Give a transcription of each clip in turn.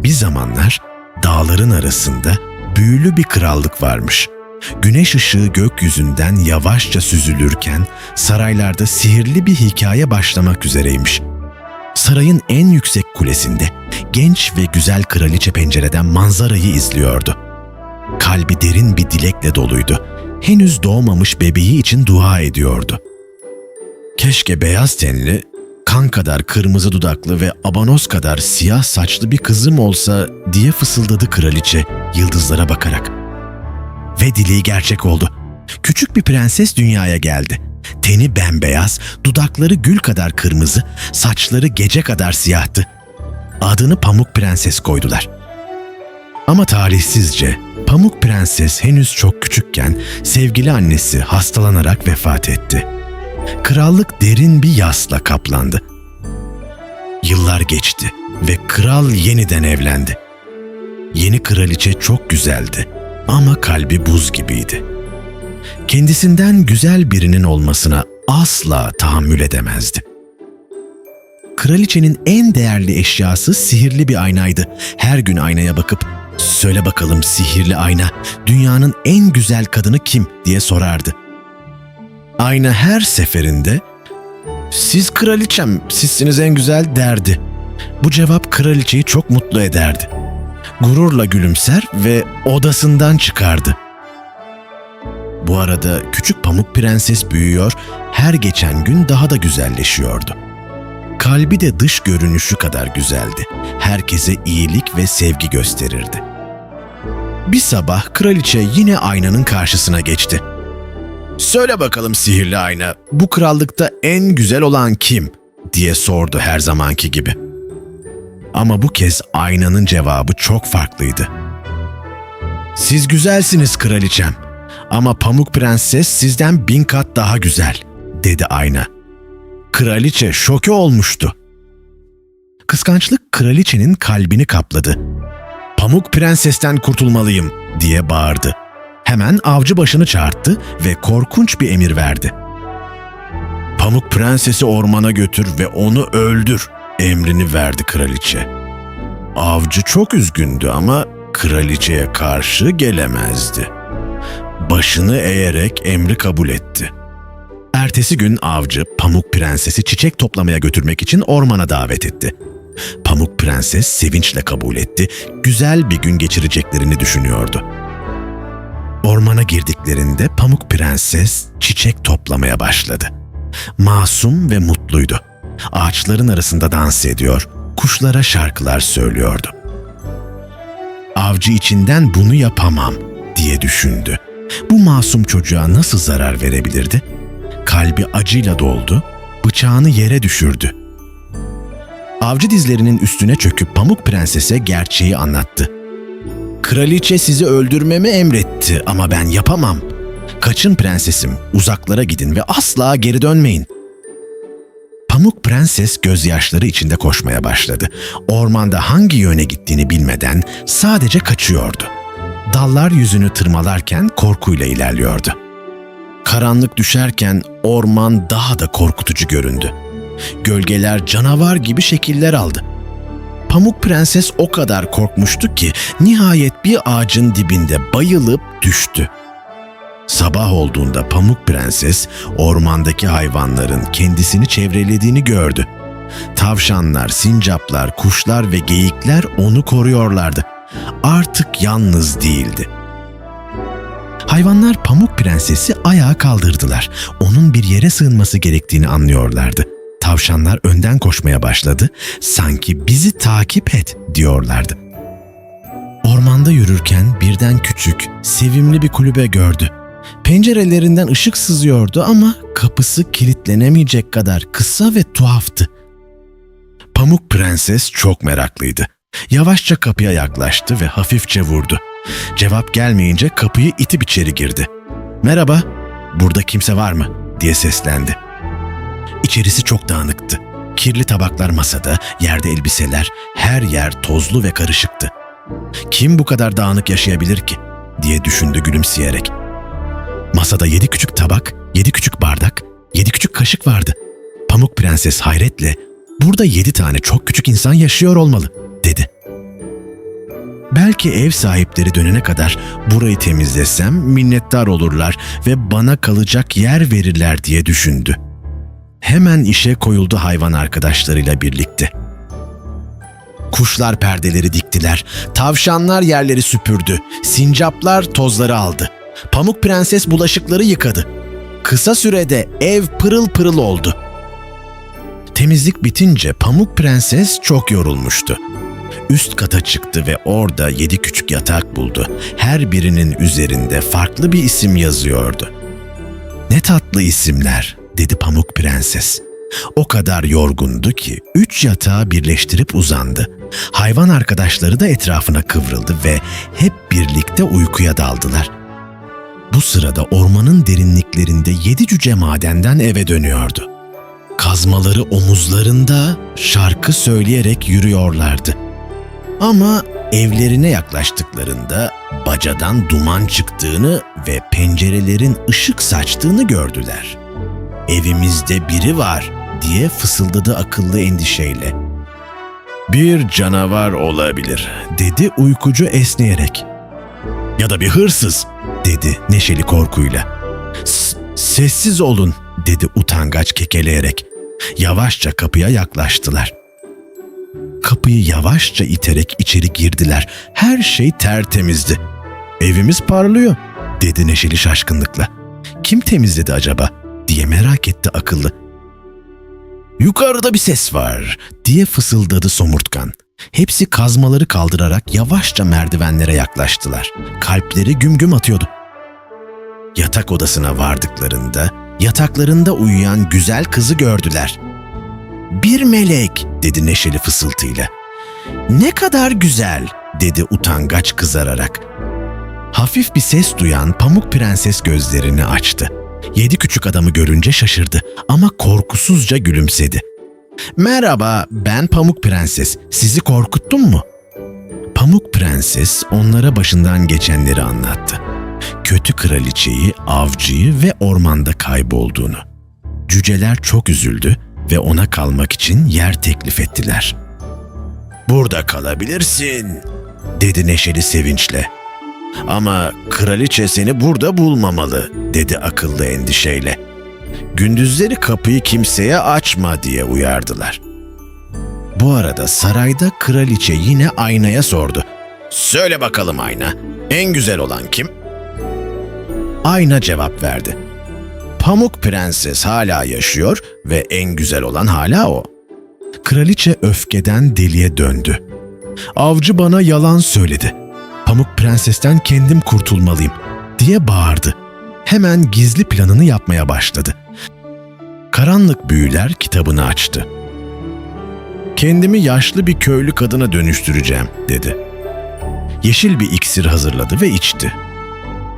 Bir zamanlar dağların arasında büyülü bir krallık varmış. Güneş ışığı gökyüzünden yavaşça süzülürken saraylarda sihirli bir hikaye başlamak üzereymiş. Sarayın en yüksek kulesinde genç ve güzel kraliçe pencereden manzarayı izliyordu. Kalbi derin bir dilekle doluydu. Henüz doğmamış bebeği için dua ediyordu. Keşke beyaz tenli, kan kadar kırmızı dudaklı ve abanoz kadar siyah saçlı bir kızım olsa diye fısıldadı kraliçe yıldızlara bakarak. Ve dileği gerçek oldu. Küçük bir prenses dünyaya geldi. Teni bembeyaz, dudakları gül kadar kırmızı, saçları gece kadar siyahtı. Adını Pamuk Prenses koydular. Ama talihsizce Pamuk Prenses henüz çok küçükken sevgili annesi hastalanarak vefat etti. Krallık derin bir yasla kaplandı. Yıllar geçti ve kral yeniden evlendi. Yeni kraliçe çok güzeldi ama kalbi buz gibiydi. Kendisinden güzel birinin olmasına asla tahammül edemezdi. Kraliçenin en değerli eşyası sihirli bir aynaydı. Her gün aynaya bakıp, "Söyle bakalım sihirli ayna, dünyanın en güzel kadını kim?" diye sorardı. Ayna her seferinde, "Siz kraliçem, sizsiniz en güzel," derdi. Bu cevap kraliçeyi çok mutlu ederdi. Gururla gülümser ve odasından çıkardı. Bu arada küçük Pamuk Prenses büyüyor, her geçen gün daha da güzelleşiyordu. Kalbi de dış görünüşü kadar güzeldi. Herkese iyilik ve sevgi gösterirdi. Bir sabah kraliçe yine aynanın karşısına geçti. "Söyle bakalım sihirli ayna, bu krallıkta en güzel olan kim?" diye sordu her zamanki gibi. Ama bu kez aynanın cevabı çok farklıydı. "Siz güzelsiniz kraliçem ama Pamuk Prenses sizden 1000 kat daha güzel," dedi ayna. Kraliçe şoke olmuştu. Kıskançlık kraliçenin kalbini kapladı. "Pamuk Prenses'ten kurtulmalıyım," diye bağırdı. Hemen avcı başını çağırttı ve korkunç bir emir verdi. "Pamuk Prenses'i ormana götür ve onu öldür," emrini verdi kraliçe. Avcı çok üzgündü ama kraliçeye karşı gelemezdi. Başını eğerek emri kabul etti. Ertesi gün avcı Pamuk Prenses'i çiçek toplamaya götürmek için ormana davet etti. Pamuk Prenses sevinçle kabul etti, güzel bir gün geçireceklerini düşünüyordu. Ormana girdiklerinde Pamuk Prenses çiçek toplamaya başladı. Masum ve mutluydu. Ağaçların arasında dans ediyor, kuşlara şarkılar söylüyordu. Avcı içinden "Bunu yapamam," diye düşündü. Bu masum çocuğa nasıl zarar verebilirdi? Kalbi acıyla doldu, bıçağını yere düşürdü. Avcı dizlerinin üstüne çöküp Pamuk Prenses'e gerçeği anlattı. "Kraliçe sizi öldürmemi emretti ama ben yapamam. Kaçın prensesim, uzaklara gidin ve asla geri dönmeyin." Pamuk Prenses gözyaşları içinde koşmaya başladı. Ormanda hangi yöne gittiğini bilmeden sadece kaçıyordu. Dallar yüzünü tırmalarken korkuyla ilerliyordu. Karanlık düşerken orman daha da korkutucu göründü. Gölgeler canavar gibi şekiller aldı. Pamuk Prenses o kadar korkmuştu ki nihayet bir ağacın dibinde bayılıp düştü. Sabah olduğunda Pamuk Prenses ormandaki hayvanların kendisini çevrelediğini gördü. Tavşanlar, sincaplar, kuşlar ve geyikler onu koruyorlardı. Artık yalnız değildi. Hayvanlar Pamuk Prenses'i ayağa kaldırdılar. Onun bir yere sığınması gerektiğini anlıyorlardı. Tavşanlar önden koşmaya başladı. "Sanki bizi takip et," diyorlardı. Ormanda yürürken birden küçük, sevimli bir kulübe gördü. Pencerelerinden ışık sızıyordu ama kapısı kilitlenemeyecek kadar kısa ve tuhaftı. Pamuk Prenses çok meraklıydı. Yavaşça kapıya yaklaştı ve hafifçe vurdu. Cevap gelmeyince kapıyı itip içeri girdi. "Merhaba, burada kimse var mı?" diye seslendi. İçerisi çok dağınıktı. Kirli tabaklar masada, yerde elbiseler, her yer tozlu ve karışıktı. "Kim bu kadar dağınık yaşayabilir ki?" diye düşündü gülümseyerek. Masada 7 küçük tabak, 7 küçük bardak, 7 küçük kaşık vardı. Pamuk Prenses hayretle, "Burada 7 tane çok küçük insan yaşıyor olmalı," dedi. Belki ev sahipleri dönene kadar burayı temizlesem minnettar olurlar ve bana kalacak yer verirler diye düşündü. Hemen işe koyuldu hayvan arkadaşlarıyla birlikte. Kuşlar perdeleri diktiler, tavşanlar yerleri süpürdü, sincaplar tozları aldı. Pamuk Prenses bulaşıkları yıkadı. Kısa sürede ev pırıl pırıl oldu. Temizlik bitince Pamuk Prenses çok yorulmuştu. Üst kata çıktı ve orada 7 küçük yatak buldu. Her birinin üzerinde farklı bir isim yazıyordu. "Ne tatlı isimler," dedi Pamuk Prenses. O kadar yorgundu ki 3 yatağı birleştirip uzandı. Hayvan arkadaşları da etrafına kıvrıldı ve hep birlikte uykuya daldılar. Bu sırada ormanın derinliklerinde 7 cüce madenden eve dönüyordu. Kazmaları omuzlarında şarkı söyleyerek yürüyorlardı. Ama evlerine yaklaştıklarında bacadan duman çıktığını ve pencerelerin ışık saçtığını gördüler. "Evimizde biri var," diye fısıldadı akıllı endişeyle. "Bir canavar olabilir," dedi uykucu esneyerek. "Ya da bir hırsız," dedi neşeli korkuyla. Sessiz olun," dedi utangaç kekeleyerek. Yavaşça kapıya yaklaştılar. Kapıyı yavaşça iterek içeri girdiler. Her şey tertemizdi. "Evimiz parlıyor," dedi neşeli şaşkınlıkla. "Kim temizledi acaba?" diye merak etti akıllı. "Yukarıda bir ses var," diye fısıldadı somurtkan. Hepsi kazmaları kaldırarak yavaşça merdivenlere yaklaştılar. Kalpleri güm güm atıyordu. Yatak odasına vardıklarında yataklarında uyuyan güzel kızı gördüler. "Bir melek," dedi neşeli fısıltıyla. "Ne kadar güzel," dedi utangaç kızararak. Hafif bir ses duyan Pamuk Prenses gözlerini açtı. 7 küçük adamı görünce şaşırdı ama korkusuzca gülümsedi. "Merhaba, ben Pamuk Prenses. Sizi korkuttum mu?" Pamuk Prenses onlara başından geçenleri anlattı. Kötü kraliçeyi, avcıyı ve ormanda kaybolduğunu. Cüceler çok üzüldü ve ona kalmak için yer teklif ettiler. "Burada kalabilirsin," dedi neşeli sevinçle. "Ama kraliçe seni burada bulmamalı," dedi akıllı endişeyle. "Gündüzleri kapıyı kimseye açma," diye uyardılar. Bu arada sarayda kraliçe yine aynaya sordu. "Söyle bakalım ayna, en güzel olan kim?" Ayna cevap verdi. "Pamuk Prenses hala yaşıyor ve en güzel olan hala o." Kraliçe öfkeden deliye döndü. "Avcı bana yalan söyledi. Pamuk Prenses'ten kendim kurtulmalıyım," diye bağırdı. Hemen gizli planını yapmaya başladı. Karanlık Büyüler kitabını açtı. "Kendimi yaşlı bir köylü kadına dönüştüreceğim," dedi. Yeşil bir iksir hazırladı ve içti.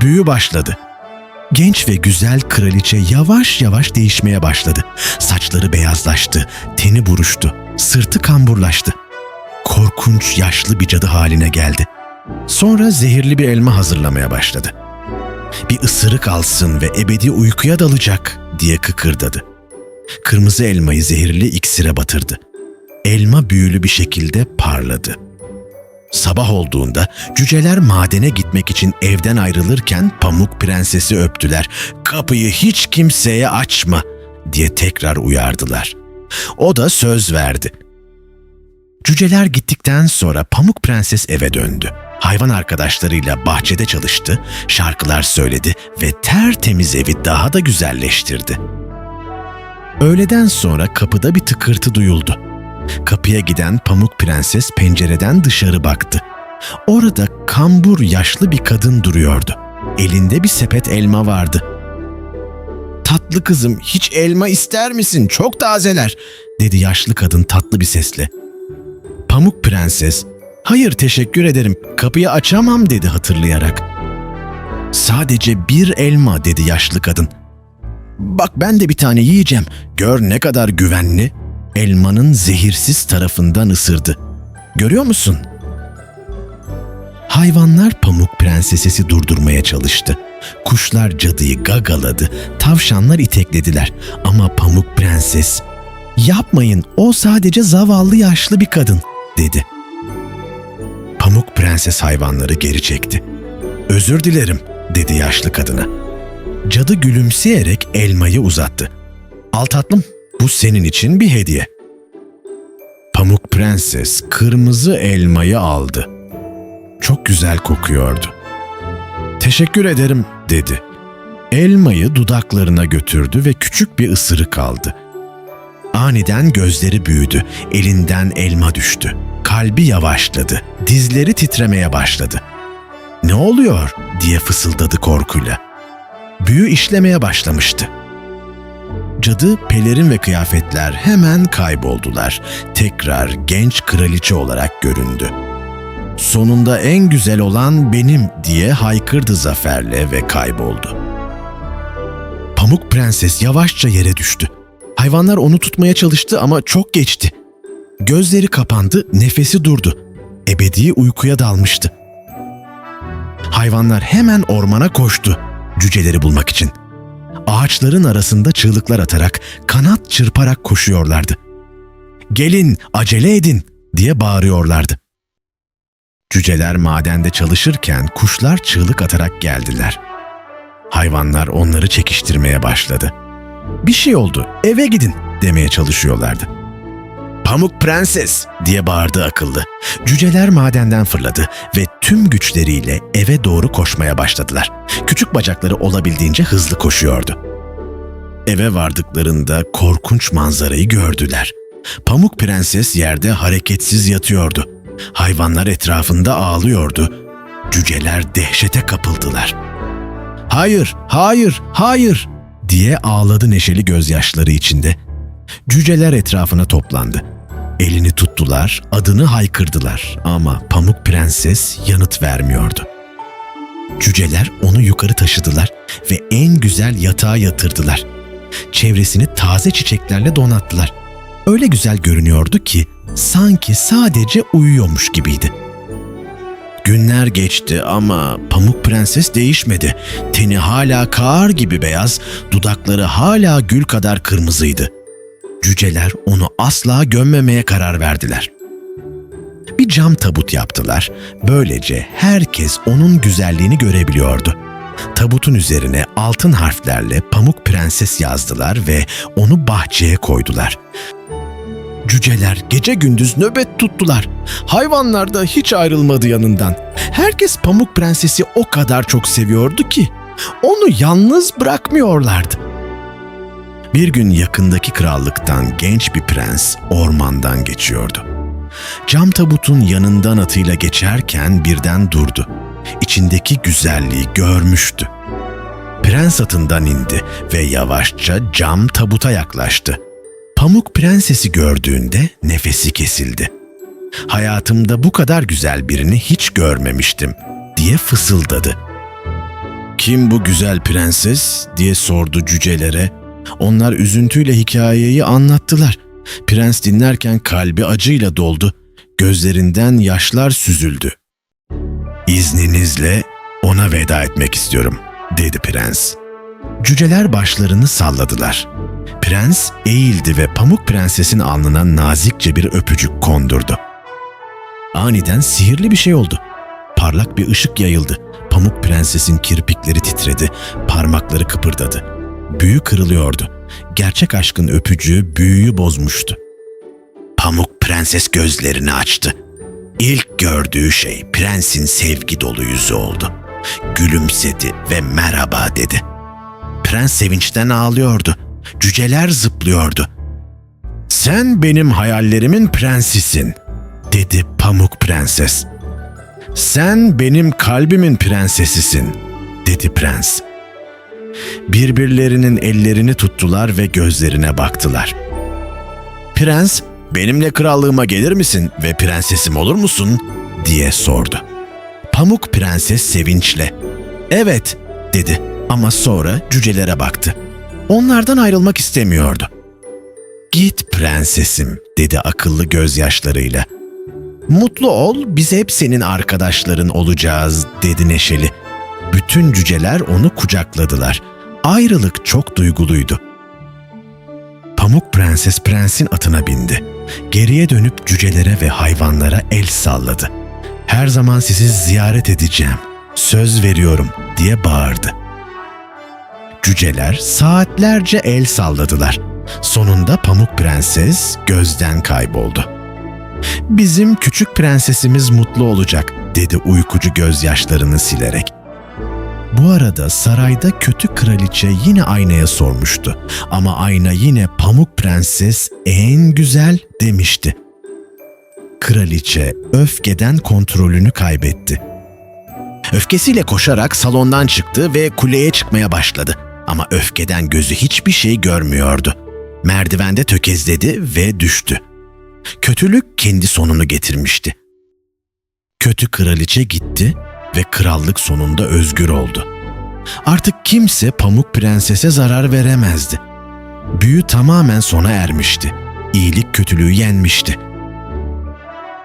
Büyü başladı. Genç ve güzel kraliçe yavaş yavaş değişmeye başladı. Saçları beyazlaştı, teni buruştu, sırtı kamburlaştı. Korkunç yaşlı bir cadı haline geldi. Sonra zehirli bir elma hazırlamaya başladı. "Bir ısırık alsın ve ebedi uykuya dalacak," diye kıkırdadı. Kırmızı elmayı zehirli iksire batırdı. Elma büyülü bir şekilde parladı. Sabah olduğunda cüceler madene gitmek için evden ayrılırken Pamuk Prenses'i öptüler. "Kapıyı hiç kimseye açma," diye tekrar uyardılar. O da söz verdi. Cüceler gittikten sonra Pamuk Prenses eve döndü. Hayvan arkadaşlarıyla bahçede çalıştı, şarkılar söyledi ve tertemiz evi daha da güzelleştirdi. Öğleden sonra kapıda bir tıkırtı duyuldu. Kapıya giden Pamuk Prenses pencereden dışarı baktı. Orada kambur yaşlı bir kadın duruyordu. Elinde bir sepet elma vardı. "Tatlı kızım, hiç elma ister misin? Çok tazeler," dedi yaşlı kadın tatlı bir sesle. Pamuk Prenses, "Hayır teşekkür ederim, kapıyı açamam," dedi hatırlayarak. "Sadece bir elma," dedi yaşlı kadın. "Bak ben de bir tane yiyeceğim, gör ne kadar güvenli." Elmanın zehirsiz tarafından ısırdı. "Görüyor musun?" Hayvanlar Pamuk Prenses'i durdurmaya çalıştı. Kuşlar cadıyı gagaladı, tavşanlar iteklediler. Ama Pamuk Prenses, "Yapmayın, o sadece zavallı yaşlı bir kadın," dedi. Pamuk Prenses Prenses hayvanları geri çekti. "Özür dilerim," dedi yaşlı kadına. Cadı gülümseyerek elmayı uzattı. "Al tatlım, bu senin için bir hediye." Pamuk Prenses kırmızı elmayı aldı. Çok güzel kokuyordu. "Teşekkür ederim," dedi. Elmayı dudaklarına götürdü ve küçük bir ısırık aldı. Aniden gözleri büyüdü, elinden elma düştü. Kalbi yavaşladı, dizleri titremeye başladı. "Ne oluyor?" diye fısıldadı korkuyla. Büyü işlemeye başlamıştı. Cadı, pelerin ve kıyafetler hemen kayboldular. Tekrar genç kraliçe olarak göründü. "Sonunda en güzel olan benim," diye haykırdı zaferle ve kayboldu. Pamuk Prenses yavaşça yere düştü. Hayvanlar onu tutmaya çalıştı ama çok geçti. Gözleri kapandı, nefesi durdu. Ebedi uykuya dalmıştı. Hayvanlar hemen ormana koştu, cüceleri bulmak için. Ağaçların arasında çığlıklar atarak, kanat çırparak koşuyorlardı. "Gelin, acele edin," diye bağırıyorlardı. Cüceler madende çalışırken kuşlar çığlık atarak geldiler. Hayvanlar onları çekiştirmeye başladı. "Bir şey oldu, eve gidin," demeye çalışıyorlardı. "Pamuk Prenses," diye bağırdı akıllı. Cüceler madenden fırladı ve tüm güçleriyle eve doğru koşmaya başladılar. Küçük bacakları olabildiğince hızlı koşuyordu. Eve vardıklarında korkunç manzarayı gördüler. Pamuk Prenses yerde hareketsiz yatıyordu. Hayvanlar etrafında ağlıyordu. Cüceler dehşete kapıldılar. "Hayır, hayır, hayır," diye ağladı neşeli gözyaşları içinde. Cüceler etrafına toplandı. Elini tuttular, adını haykırdılar ama Pamuk Prenses yanıt vermiyordu. Cüceler onu yukarı taşıdılar ve en güzel yatağa yatırdılar. Çevresini taze çiçeklerle donattılar. Öyle güzel görünüyordu ki sanki sadece uyuyormuş gibiydi. Günler geçti ama Pamuk Prenses değişmedi. Teni hala kar gibi beyaz, dudakları hala gül kadar kırmızıydı. Cüceler onu asla gömmemeye karar verdiler. Bir cam tabut yaptılar. Böylece herkes onun güzelliğini görebiliyordu. Tabutun üzerine altın harflerle Pamuk Prenses yazdılar ve onu bahçeye koydular. Cüceler gece gündüz nöbet tuttular. Hayvanlar da hiç ayrılmadı yanından. Herkes Pamuk Prenses'i o kadar çok seviyordu ki onu yalnız bırakmıyorlardı. Bir gün yakındaki krallıktan genç bir prens ormandan geçiyordu. Cam tabutun yanından atıyla geçerken birden durdu. İçindeki güzelliği görmüştü. Prens atından indi ve yavaşça cam tabuta yaklaştı. Pamuk Prenses'i gördüğünde nefesi kesildi. "Hayatımda bu kadar güzel birini hiç görmemiştim," diye fısıldadı. "Kim bu güzel prenses?" diye sordu cücelere. Onlar üzüntüyle hikayeyi anlattılar. Prens dinlerken kalbi acıyla doldu. Gözlerinden yaşlar süzüldü. "İzninizle ona veda etmek istiyorum," dedi prens. Cüceler başlarını salladılar. Prens eğildi ve Pamuk Prenses'in alnına nazikçe bir öpücük kondurdu. Aniden sihirli bir şey oldu. Parlak bir ışık yayıldı. Pamuk Prenses'in kirpikleri titredi, parmakları kıpırdadı. Büyü kırılıyordu. Gerçek aşkın öpücüğü büyüyü bozmuştu. Pamuk Prenses gözlerini açtı. İlk gördüğü şey prensin sevgi dolu yüzü oldu. Gülümsedi ve merhaba dedi. Prens sevinçten ağlıyordu. Cüceler zıplıyordu. "Sen benim hayallerimin prensisin," dedi Pamuk Prenses. "Sen benim kalbimin prensesisin," dedi prens. Birbirlerinin ellerini tuttular ve gözlerine baktılar. Prens, "Benimle krallığıma gelir misin ve prensesim olur musun?" diye sordu. Pamuk Prenses sevinçle, "Evet," dedi ama sonra cücelere baktı. Onlardan ayrılmak istemiyordu. "Git prensesim," dedi akıllı gözyaşlarıyla. "Mutlu ol, biz hep senin arkadaşların olacağız," dedi neşeli. Bütün cüceler onu kucakladılar. Ayrılık çok duyguluydu. Pamuk Prenses prensin atına bindi. Geriye dönüp cücelere ve hayvanlara el salladı. Her zaman sizi ziyaret edeceğim. Söz veriyorum diye bağırdı. Cüceler saatlerce el salladılar. Sonunda Pamuk Prenses gözden kayboldu. "Bizim küçük prensesimiz mutlu olacak," dedi uykucu gözyaşlarını silerek. Bu arada sarayda kötü kraliçe yine aynaya sormuştu. Ama ayna yine Pamuk Prenses en güzel demişti. Kraliçe öfkeden kontrolünü kaybetti. Öfkesiyle koşarak salondan çıktı ve kuleye çıkmaya başladı. Ama öfkeden gözü hiçbir şey görmüyordu. Merdivende tökezledi ve düştü. Kötülük kendi sonunu getirmişti. Kötü kraliçe gitti ve krallık sonunda özgür oldu. Artık kimse Pamuk Prenses'e zarar veremezdi. Büyü tamamen sona ermişti. İyilik kötülüğü yenmişti.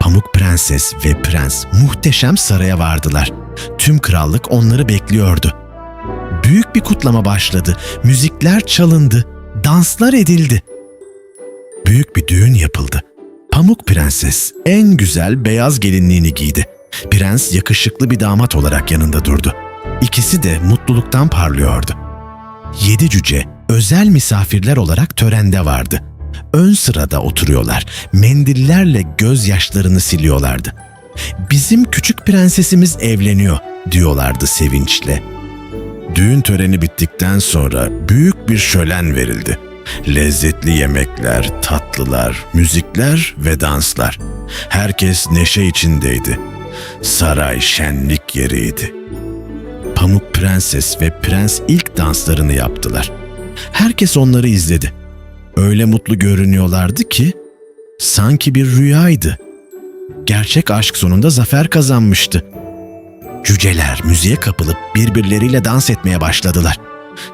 Pamuk Prenses ve Prens muhteşem saraya vardılar. Tüm krallık onları bekliyordu. Büyük bir kutlama başladı. Müzikler çalındı, danslar edildi. Büyük bir düğün yapıldı. Pamuk Prenses en güzel beyaz gelinliğini giydi. Prens yakışıklı bir damat olarak yanında durdu. İkisi de mutluluktan parlıyordu. 7 cüce özel misafirler olarak törende vardı. Ön sırada oturuyorlar, mendillerle gözyaşlarını siliyorlardı. "Bizim küçük prensesimiz evleniyor," diyorlardı sevinçle. Düğün töreni bittikten sonra büyük bir şölen verildi. Lezzetli yemekler, tatlılar, müzikler ve danslar. Herkes neşe içindeydi. Saray şenlik yeriydi. Pamuk Prenses ve Prens ilk danslarını yaptılar. Herkes onları izledi. Öyle mutlu görünüyorlardı ki sanki bir rüyaydı. Gerçek aşk sonunda zafer kazanmıştı. Cüceler müziğe kapılıp birbirleriyle dans etmeye başladılar.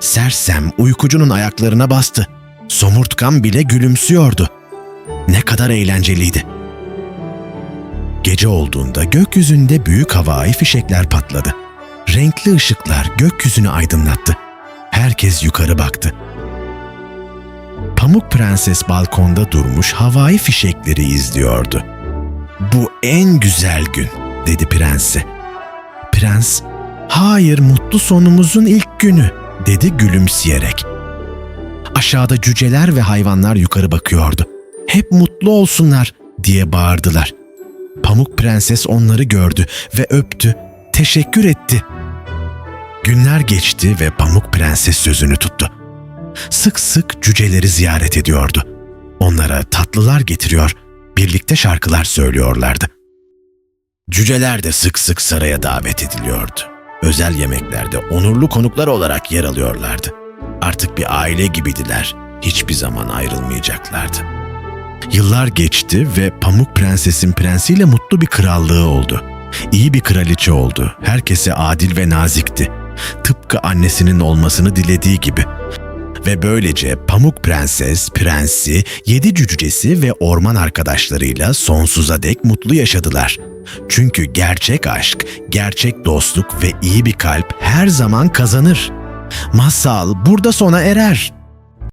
Sersem uykucunun ayaklarına bastı. Somurtkan bile gülümsüyordu. Ne kadar eğlenceliydi. Gece olduğunda gökyüzünde büyük havai fişekler patladı. Renkli ışıklar gökyüzünü aydınlattı. Herkes yukarı baktı. Pamuk Prenses balkonda durmuş havai fişekleri izliyordu. "Bu en güzel gün," dedi prense. Prens, "Hayır, mutlu sonumuzun ilk günü," dedi gülümseyerek. Aşağıda cüceler ve hayvanlar yukarı bakıyordu. "Hep mutlu olsunlar," diye bağırdılar. Pamuk Prenses onları gördü ve öptü, teşekkür etti. Günler geçti ve Pamuk Prenses sözünü tuttu. Sık sık cüceleri ziyaret ediyordu. Onlara tatlılar getiriyor, birlikte şarkılar söylüyorlardı. Cüceler de sık sık saraya davet ediliyordu. Özel yemeklerde onurlu konuklar olarak yer alıyorlardı. Artık bir aile gibiydiler, hiçbir zaman ayrılmayacaklardı. Yıllar geçti ve Pamuk Prenses'in prensiyle mutlu bir krallığı oldu. İyi bir kraliçe oldu, herkese adil ve nazikti. Tıpkı annesinin olmasını dilediği gibi. Ve böylece Pamuk Prenses, prensi, 7 cücesi ve orman arkadaşlarıyla sonsuza dek mutlu yaşadılar. Çünkü gerçek aşk, gerçek dostluk ve iyi bir kalp her zaman kazanır. Masal burada sona erer.